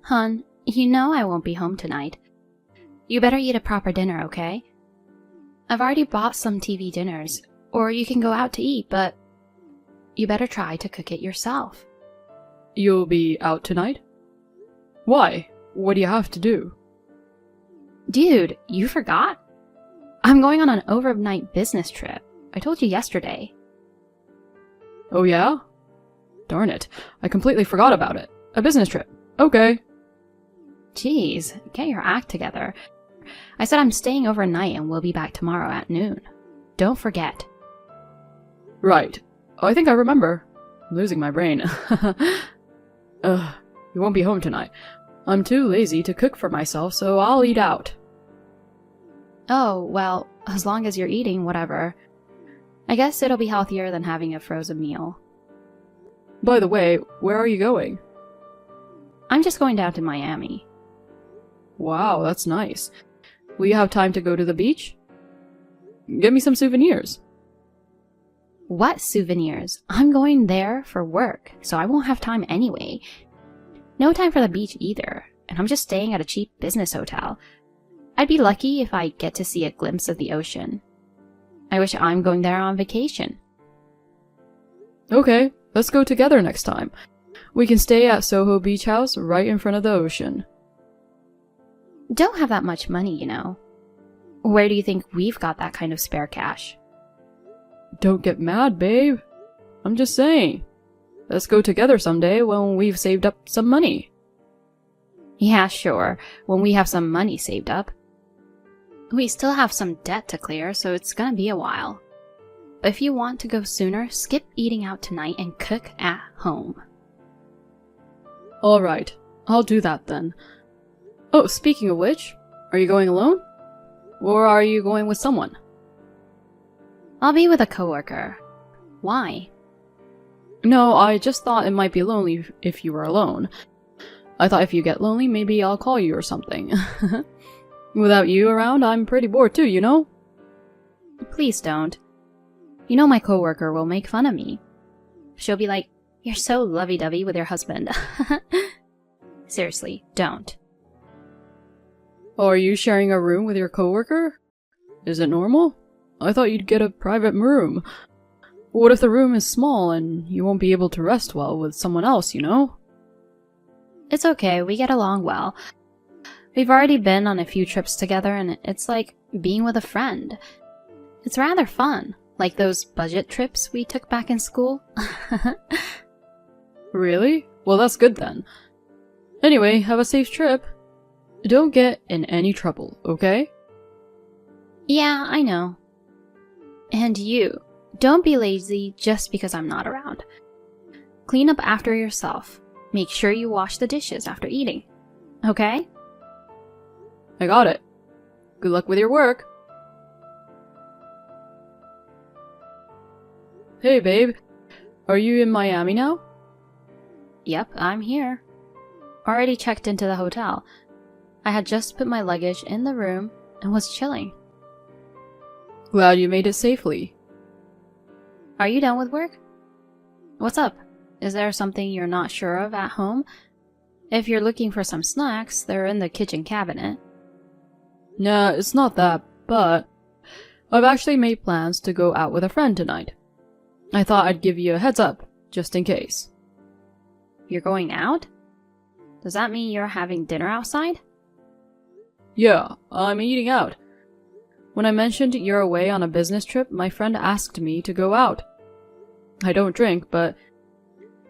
Hun, you know I won't be home tonight. You better eat a proper dinner, okay? I've already bought some TV dinners, or you can go out to eat, but you better try to cook it yourself. You'll be out tonight? Why? What do you have to do? Dude, you forgot? I'm going on an overnight business trip. I told you yesterday. Oh yeah? Darn it, I completely forgot about it. A business trip. Okay. Jeez, get your act together. I said I'm staying overnight and we'll be back tomorrow at noon. Don't forget. Right. I think I remember. I'm losing my brain. You won't be home tonight. I'm too lazy to cook for myself, so I'll eat out. Oh, well, as long as you're eating, whatever. I guess it'll be healthier than having a frozen meal. By the way, where are you going? I'm just going down to Miami. Wow, that's nice. Will you have time to go to the beach? Get me some souvenirs. What souvenirs? I'm going there for work, so I won't have time anyway. No time for the beach either, and I'm just staying at a cheap business hotel. I'd be lucky if I get to see a glimpse of the ocean. I wish I'm going there on vacation. Okay, let's go together next time. We can stay at Soho Beach House right in front of the ocean. Don't have that much money, you know. Where do you think we've got that kind of spare cash? Don't get mad, babe. I'm just saying. Let's go together someday when we've saved up some money. Yeah, sure, when we have some money saved up. We still have some debt to clear, so it's gonna be a while. But if you want to go sooner, skip eating out tonight and cook at home. Alright, I'll do that then. Oh, speaking of which, are you going alone? Or are you going with someone? I'll be with a coworker. Why? No, I just thought it might be lonely if you were alone. I thought if you get lonely, maybe I'll call you or something. Without you around, I'm pretty bored too, you know? Please don't. You know my coworker will make fun of me. She'll be like, "You're so lovey-dovey with your husband." Seriously, don't. Are you sharing a room with your coworker? Is it normal? I thought you'd get a private room. What if the room is small and you won't be able to rest well with someone else, you know? It's okay, we get along well. We've already been on a few trips together and it's like being with a friend. It's rather fun, like those budget trips we took back in school. Really? Well, that's good then. Anyway, have a safe trip. Don't get in any trouble, okay? Yeah, I know. And you, don't be lazy just because I'm not around. Clean up after yourself. Make sure you wash the dishes after eating. Okay? I got it. Good luck with your work. Hey, babe. Are you in Miami now? Yep, I'm here. Already checked into the hotel. I had just put my luggage in the room and was chilling. Glad you made it safely. Are you done with work? What's up? Is there something you're not sure of at home? If you're looking for some snacks, they're in the kitchen cabinet. Nah, it's not that, but I've actually made plans to go out with a friend tonight. I thought I'd give you a heads up, just in case. You're going out? Does that mean you're having dinner outside? Yeah, I'm eating out. When I mentioned you're away on a business trip, my friend asked me to go out. I don't drink, but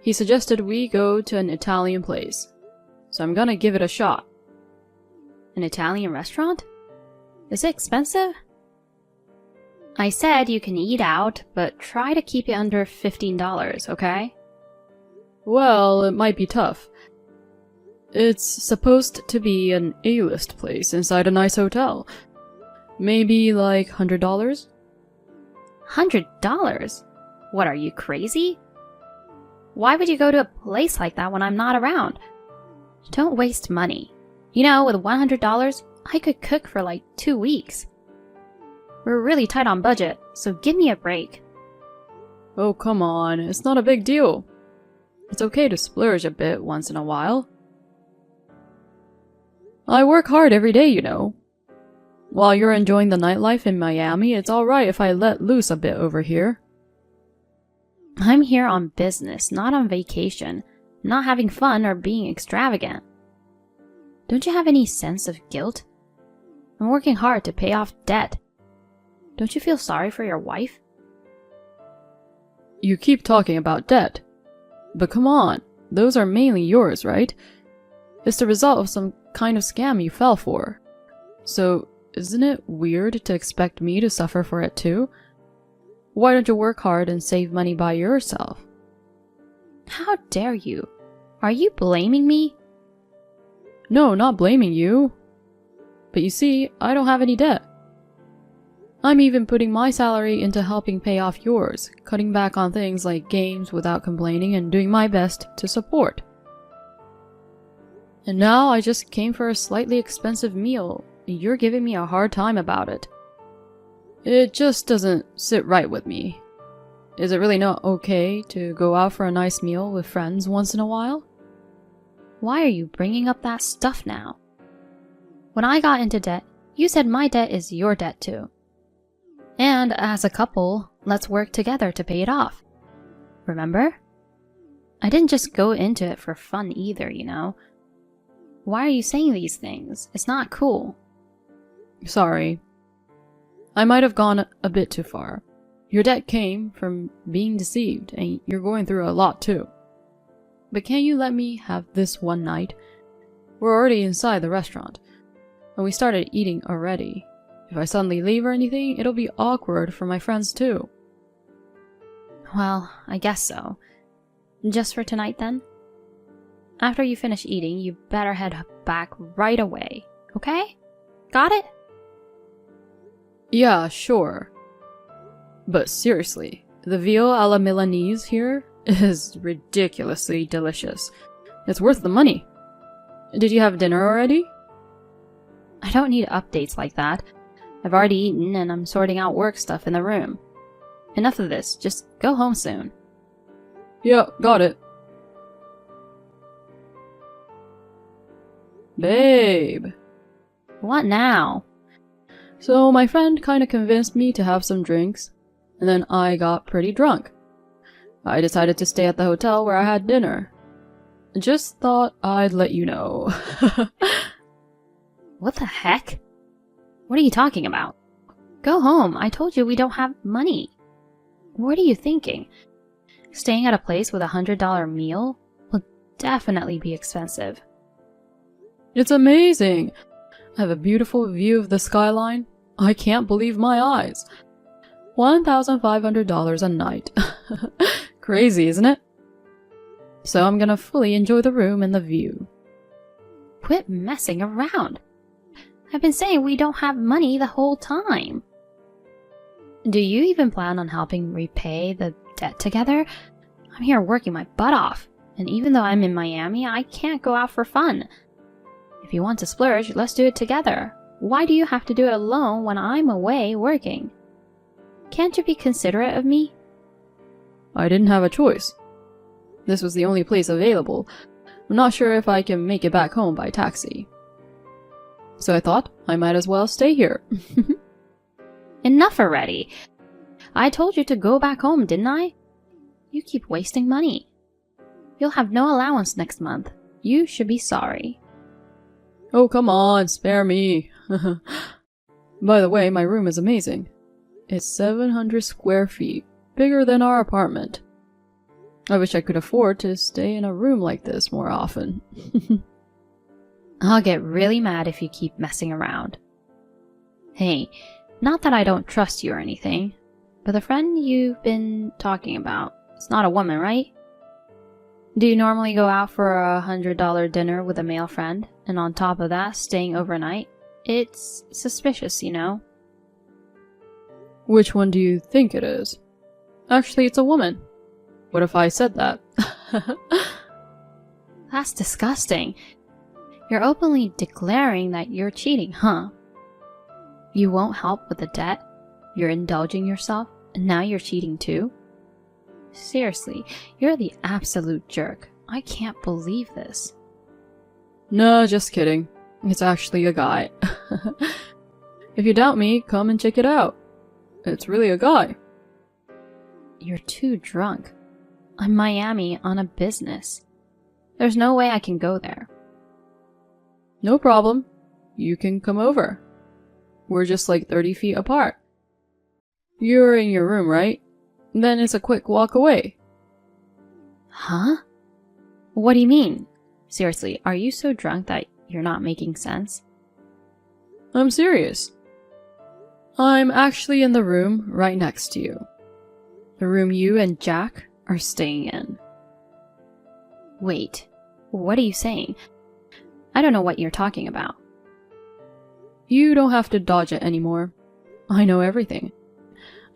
he suggested we go to an Italian place. So I'm gonna give it a shot. An Italian restaurant? Is it expensive? I said you can eat out, but try to keep it under $15, okay? Well, it might be tough. It's supposed to be an A-list place inside a nice hotel. Maybe like $100? $100? What, are you crazy? Why would you go to a place like that when I'm not around? Don't waste money. You know, with $100, I could cook for like 2 weeks. We're really tight on budget, so give me a break. Oh, come on. It's not a big deal. It's okay to splurge a bit once in a while. I work hard every day, you know. While you're enjoying the nightlife in Miami, it's alright if I let loose a bit over here. I'm here on business, not on vacation, not having fun or being extravagant. Don't you have any sense of guilt? I'm working hard to pay off debt. Don't you feel sorry for your wife? You keep talking about debt. But come on, those are mainly yours, right? It's the result of some kind of scam you fell for. So, isn't it weird to expect me to suffer for it too? Why don't you work hard and save money by yourself? How dare you? Are you blaming me? No, not blaming you. But you see, I don't have any debt. I'm even putting my salary into helping pay off yours, cutting back on things like games without complaining and doing my best to support. And now I just came for a slightly expensive meal, and you're giving me a hard time about it. It just doesn't sit right with me. Is it really not okay to go out for a nice meal with friends once in a while? Why are you bringing up that stuff now? When I got into debt, you said my debt is your debt too. And as a couple, let's work together to pay it off. Remember? I didn't just go into it for fun either, you know. Why are you saying these things? It's not cool. Sorry. I might have gone a bit too far. Your debt came from being deceived, and you're going through a lot too. But can't you let me have this one night? We're already inside the restaurant, and we started eating already. If I suddenly leave or anything, it'll be awkward for my friends too. Well, I guess so. Just for tonight then? After you finish eating, you better head back right away, okay? Got it? Yeah, sure. But seriously, the veal a la Milanese here is ridiculously delicious. It's worth the money. Did you have dinner already? I don't need updates like that. I've already eaten and I'm sorting out work stuff in the room. Enough of this, just go home soon. Yeah, got it. Babe. What now? So my friend kinda convinced me to have some drinks, and then I got pretty drunk. I decided to stay at the hotel where I had dinner. Just thought I'd let you know. What the heck? What are you talking about? Go home. I told you we don't have money. What are you thinking? Staying at a place with $100 meal will definitely be expensive. It's amazing! I have a beautiful view of the skyline. I can't believe my eyes. $1,500 a night. Crazy, isn't it? So I'm gonna fully enjoy the room and the view. Quit messing around. I've been saying we don't have money the whole time. Do you even plan on helping repay the debt together? I'm here working my butt off, and even though I'm in Miami, I can't go out for fun. If you want to splurge, let's do it together. Why do you have to do it alone when I'm away working? Can't you be considerate of me? I didn't have a choice. This was the only place available. I'm not sure if I can make it back home by taxi. So I thought I might as well stay here. Enough already. I told you to go back home, didn't I? You keep wasting money. You'll have no allowance next month. You should be sorry. Oh, come on, spare me. By the way, my room is amazing. It's 700 square feet, bigger than our apartment. I wish I could afford to stay in a room like this more often. I'll get really mad if you keep messing around. Hey, not that I don't trust you or anything, but the friend you've been talking about, it's not a woman, right? Do you normally go out for a $100 dinner with a male friend, and on top of that, staying overnight? It's suspicious, you know? Which one do you think it is? Actually, it's a woman. What if I said that? That's disgusting. You're openly declaring that you're cheating, huh? You won't help with the debt, you're indulging yourself, and now you're cheating too? Seriously, you're the absolute jerk. I can't believe this. No, just kidding. It's actually a guy. If you doubt me, come and check it out. It's really a guy. You're too drunk. I'm Miami on a business. There's no way I can go there. No problem. You can come over. We're just like 30 feet apart. You're in your room, right? Then it's a quick walk away. Huh? What do you mean? Seriously, are you so drunk that you're not making sense? I'm serious. I'm actually in the room right next to you. The room you and Jack are staying in. Wait, what are you saying? I don't know what you're talking about. You don't have to dodge it anymore. I know everything.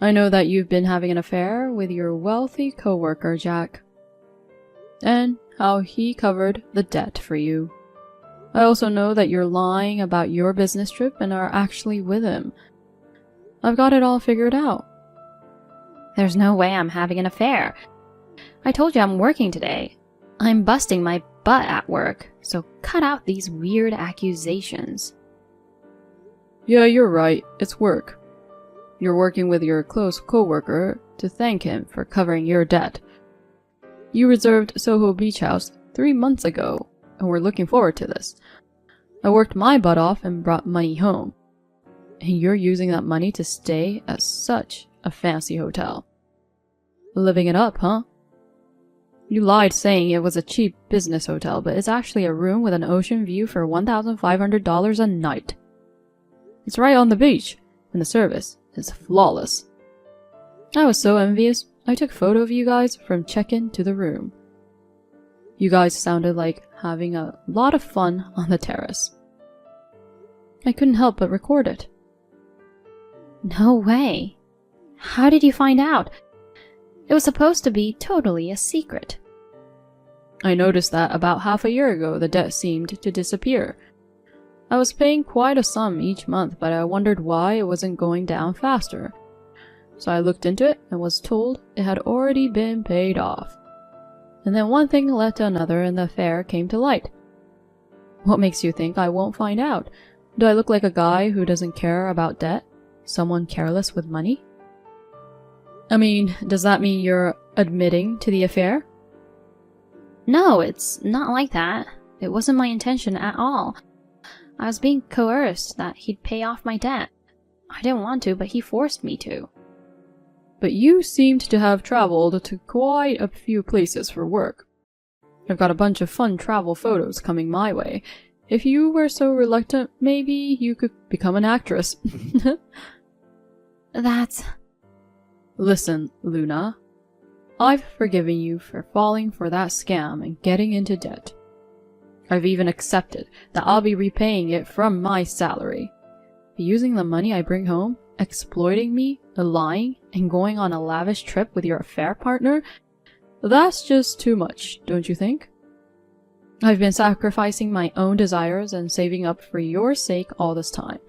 I know that you've been having an affair with your wealthy coworker, Jack. And how he covered the debt for you. I also know that you're lying about your business trip and are actually with him. I've got it all figured out. There's no way I'm having an affair. I told you I'm working today. I'm busting my butt at work, so cut out these weird accusations. Yeah, you're right. It's work. You're working with your close coworker to thank him for covering your debt. You reserved Soho Beach House 3 months ago, and we're looking forward to this. I worked my butt off and brought money home. And you're using that money to stay at such a fancy hotel. Living it up, huh? You lied saying it was a cheap business hotel, but it's actually a room with an ocean view for $1,500 a night. It's right on the beach, and the service is flawless. I was so envious, I took a photo of you guys from check-in to the room. You guys sounded like having a lot of fun on the terrace. I couldn't help but record it. No way. How did you find out? It was supposed to be totally a secret. I noticed that about half a year ago the debt seemed to disappear. I was paying quite a sum each month, but I wondered why it wasn't going down faster. So I looked into it and was told it had already been paid off. And then one thing led to another and the affair came to light. What makes you think I won't find out? Do I look like a guy who doesn't care about debt? Someone careless with money? I mean, does that mean you're admitting to the affair? No, it's not like that. It wasn't my intention at all. I was being coerced that he'd pay off my debt. I didn't want to, but he forced me to. But you seemed to have traveled to quite a few places for work. I've got a bunch of fun travel photos coming my way. If you were so reluctant, maybe you could become an actress. That's... Listen, Luna. I've forgiven you for falling for that scam and getting into debt. I've even accepted that I'll be repaying it from my salary. But using the money I bring home, exploiting me, lying, and going on a lavish trip with your affair partner, that's just too much, don't you think? I've been sacrificing my own desires and saving up for your sake all this time.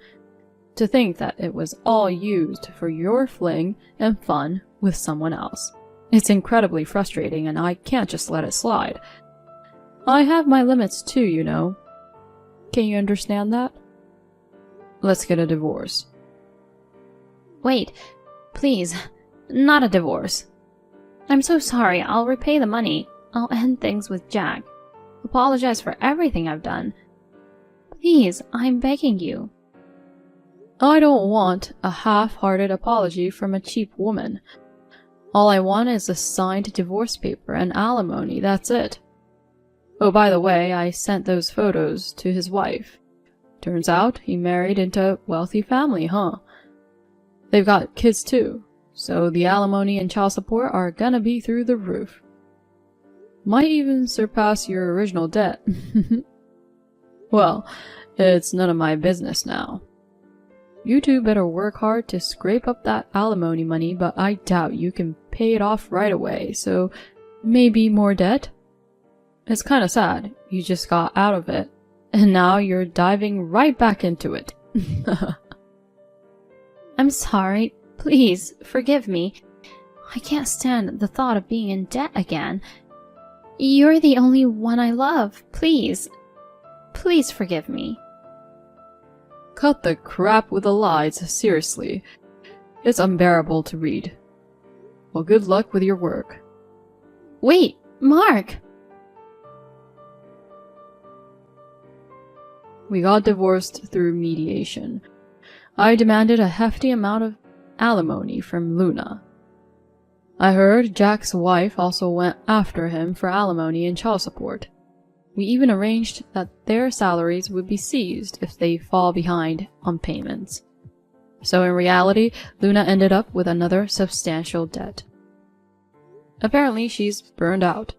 To think that it was all used for your fling and fun with someone else. It's incredibly frustrating and I can't just let it slide. I have my limits too, you know. Can you understand that? Let's get a divorce. Wait, please, not a divorce. I'm so sorry, I'll repay the money. I'll end things with Jack. Apologize for everything I've done. Please, I'm begging you. I don't want a half-hearted apology from a cheap woman. All I want is a signed divorce paper and alimony, that's it. Oh, by the way, I sent those photos to his wife. Turns out he married into a wealthy family, huh? They've got kids too, so the alimony and child support are gonna be through the roof. Might even surpass your original debt. Well, it's none of my business now. You two better work hard to scrape up that alimony money, but I doubt you can pay it off right away, so maybe more debt? It's kinda sad, you just got out of it, and now you're diving right back into it. I'm sorry, please, forgive me. I can't stand the thought of being in debt again. You're the only one I love, please. Please forgive me. cut the crap with the lies, seriously. It's unbearable to read. Well, good luck with your work. Wait, Mark! We got divorced through mediation. I demanded a hefty amount of alimony from Luna. I heard Jack's wife also went after him for alimony and child support. We even arranged that their salaries would be seized if they fall behind on payments. So in reality, Luna ended up with another substantial debt. Apparently, she's burned out.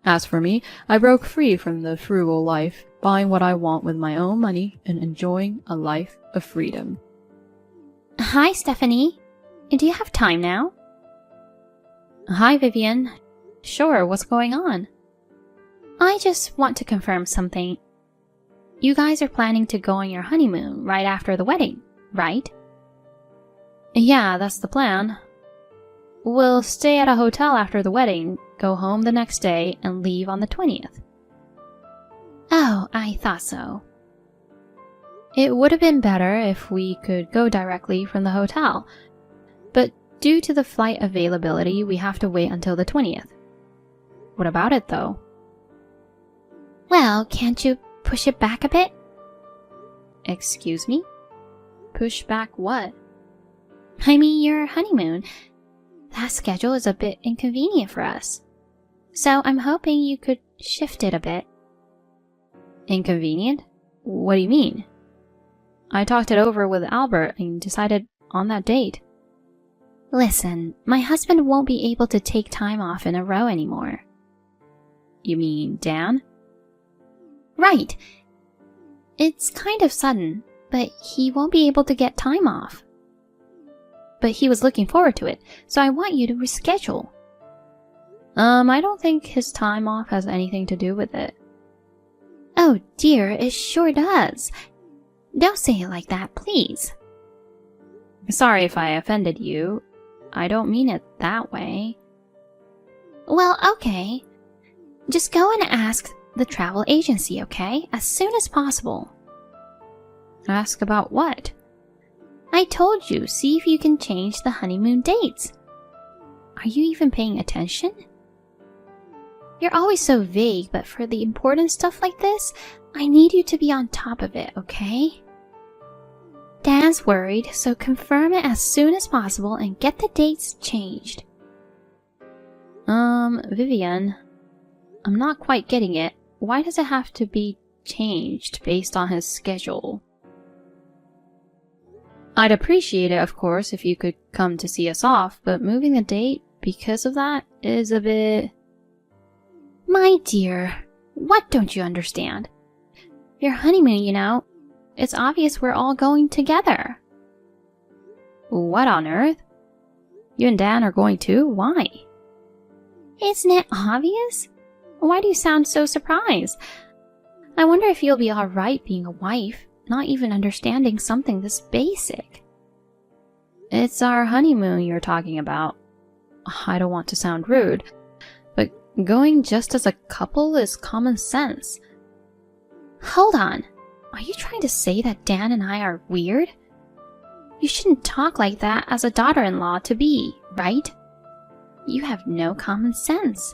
As for me, I broke free from the frugal life, buying what I want with my own money and enjoying a life of freedom. Hi, Stephanie. Do you have time now? Hi, Vivian. Sure, what's going on? I just want to confirm something. You guys are planning to go on your honeymoon right after the wedding, right? Yeah, that's the plan. We'll stay at a hotel after the wedding, go home the next day, and leave on the 20th. Oh, I thought so. It would have been better if we could go directly from the hotel, but due to the flight availability, we have to wait until the 20th. What about it, though? Well, can't you push it back a bit? Excuse me? Push back what? I mean, your honeymoon. That schedule is a bit inconvenient for us. So I'm hoping you could shift it a bit. Inconvenient? What do you mean? I talked it over with Albert and decided on that date. Listen, my husband won't be able to take time off in a row anymore. You mean Dan? Right. It's kind of sudden, but he won't be able to get time off. But he was looking forward to it, so I want you to reschedule. I don't think his time off has anything to do with it. Oh dear, it sure does. Don't say it like that, please. Sorry if I offended you. I don't mean it that way. Well, okay. Just go and ask the travel agency, okay? As soon as possible. Ask about what? I told you, see if you can change the honeymoon dates. Are you even paying attention? You're always so vague, but for the important stuff like this, I need you to be on top of it, okay? Dan's worried, so confirm it as soon as possible and get the dates changed. Vivian, I'm not quite getting it. Why does it have to be changed based on his schedule? I'd appreciate it, of course, if you could come to see us off, but moving the date because of that is a bit... My dear, what don't you understand? Your honeymoon, you know. It's obvious we're all going together. What on earth? You and Dan are going too? Why? Isn't it obvious? Why do you sound so surprised? I wonder if you'll be alright being a wife, not even understanding something this basic. It's our honeymoon you're talking about. I don't want to sound rude, but going just as a couple is common sense. Hold on. Are you trying to say that Dan and I are weird? You shouldn't talk like that as a daughter-in-law to be, right? You have no common sense.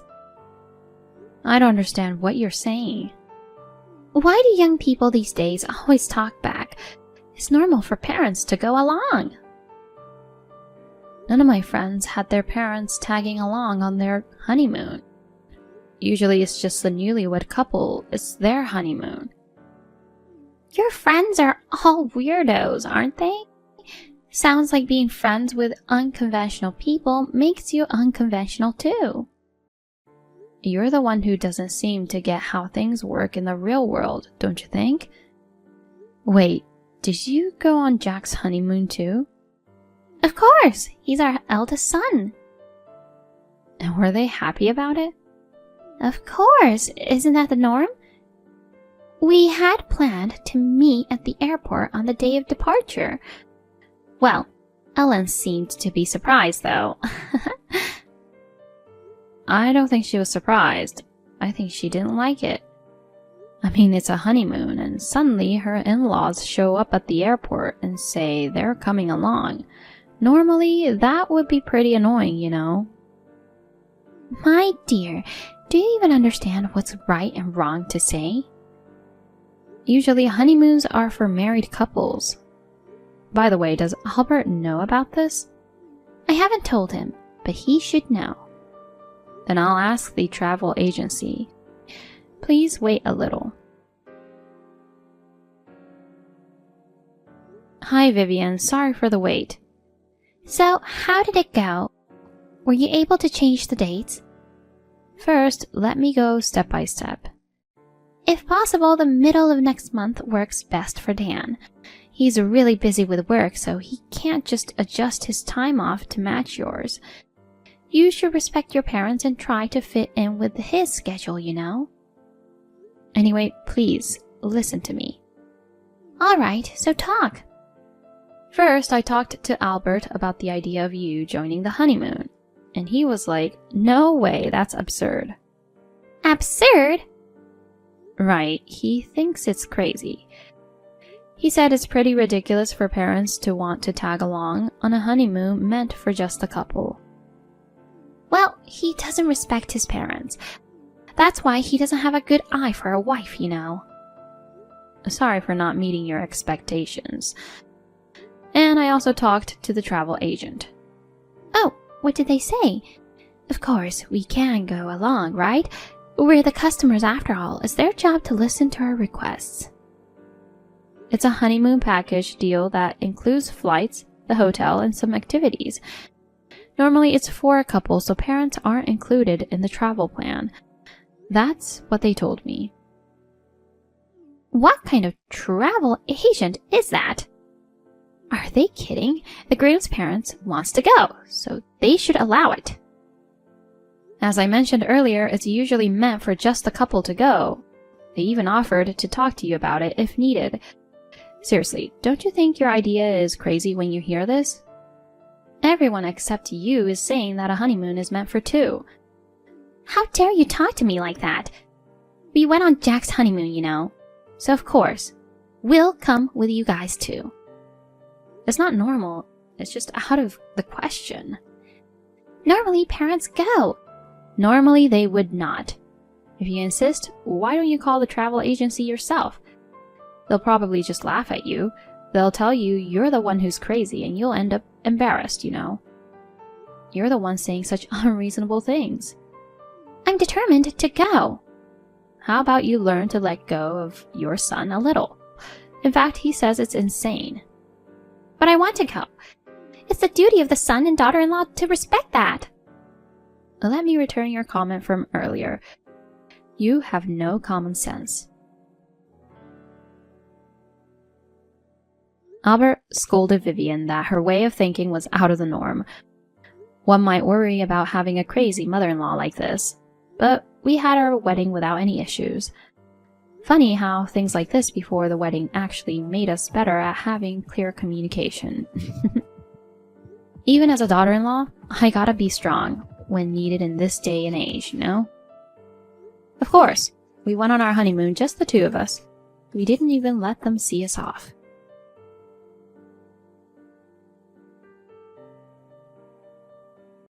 I don't understand what you're saying. Why do young people these days always talk back? It's normal for parents to go along. None of my friends had their parents tagging along on their honeymoon. Usually it's just the newlywed couple, it's their honeymoon. Your friends are all weirdos, aren't they? Sounds like being friends with unconventional people makes you unconventional too. You're the one who doesn't seem to get how things work in the real world, don't you think? Wait, did you go on Jack's honeymoon too? Of course, he's our eldest son. And were they happy about it? Of course, isn't that the norm? We had planned to meet at the airport on the day of departure. Well, Ellen seemed to be surprised though. I don't think she was surprised. I think she didn't like it. I mean, it's a honeymoon, and suddenly her in-laws show up at the airport and say they're coming along. Normally, that would be pretty annoying, you know. My dear, do you even understand what's right and wrong to say? Usually, honeymoons are for married couples. By the way, does Albert know about this? I haven't told him, but he should know. Then I'll ask the travel agency. Please wait a little. Hi, Vivian. Sorry for the wait. So, how did it go? Were you able to change the dates? First, let me go step by step. If possible, the middle of next month works best for Dan. He's really busy with work, so he can't just adjust his time off to match yours. You should respect your parents and try to fit in with his schedule, you know? Anyway, please, listen to me. Alright, so talk. First, I talked to Albert about the idea of you joining the honeymoon, and he was like, no way, that's absurd. Absurd? Right, he thinks it's crazy. He said it's pretty ridiculous for parents to want to tag along on a honeymoon meant for just the couple. Well, he doesn't respect his parents. That's why he doesn't have a good eye for a wife, you know. Sorry for not meeting your expectations. And I also talked to the travel agent. Oh, what did they say? Of course, we can go along, right? We're the customers after all. It's their job to listen to our requests. It's a honeymoon package deal that includes flights, the hotel, and some activities. Normally it's for a couple, so parents aren't included in the travel plan. That's what they told me. What kind of travel agent is that? Are they kidding? The groom's parents wants to go, so they should allow it. As I mentioned earlier, it's usually meant for just the couple to go. They even offered to talk to you about it if needed. Seriously, don't you think your idea is crazy when you hear this? Everyone except you is saying that a honeymoon is meant for two. How dare you talk to me like that? We went on Jack's honeymoon, you know. So of course, we'll come with you guys too. It's not normal. It's just out of the question. Normally, parents go. Normally, they would not. If you insist, why don't you call the travel agency yourself? They'll probably just laugh at you. They'll tell you you're the one who's crazy and you'll end up embarrassed, you know. You're the one saying such unreasonable things. I'm determined to go. How about you learn to let go of your son a little? In fact, he says it's insane. But I want to go. It's the duty of the son and daughter-in-law to respect that. Let me return your comment from earlier. You have no common sense. Albert scolded Vivian that her way of thinking was out of the norm. One might worry about having a crazy mother-in-law like this, but we had our wedding without any issues. Funny how things like this before the wedding actually made us better at having clear communication. Even as a daughter-in-law, I gotta be strong when needed in this day and age, you know? Of course, we went on our honeymoon, just the two of us. We didn't even let them see us off.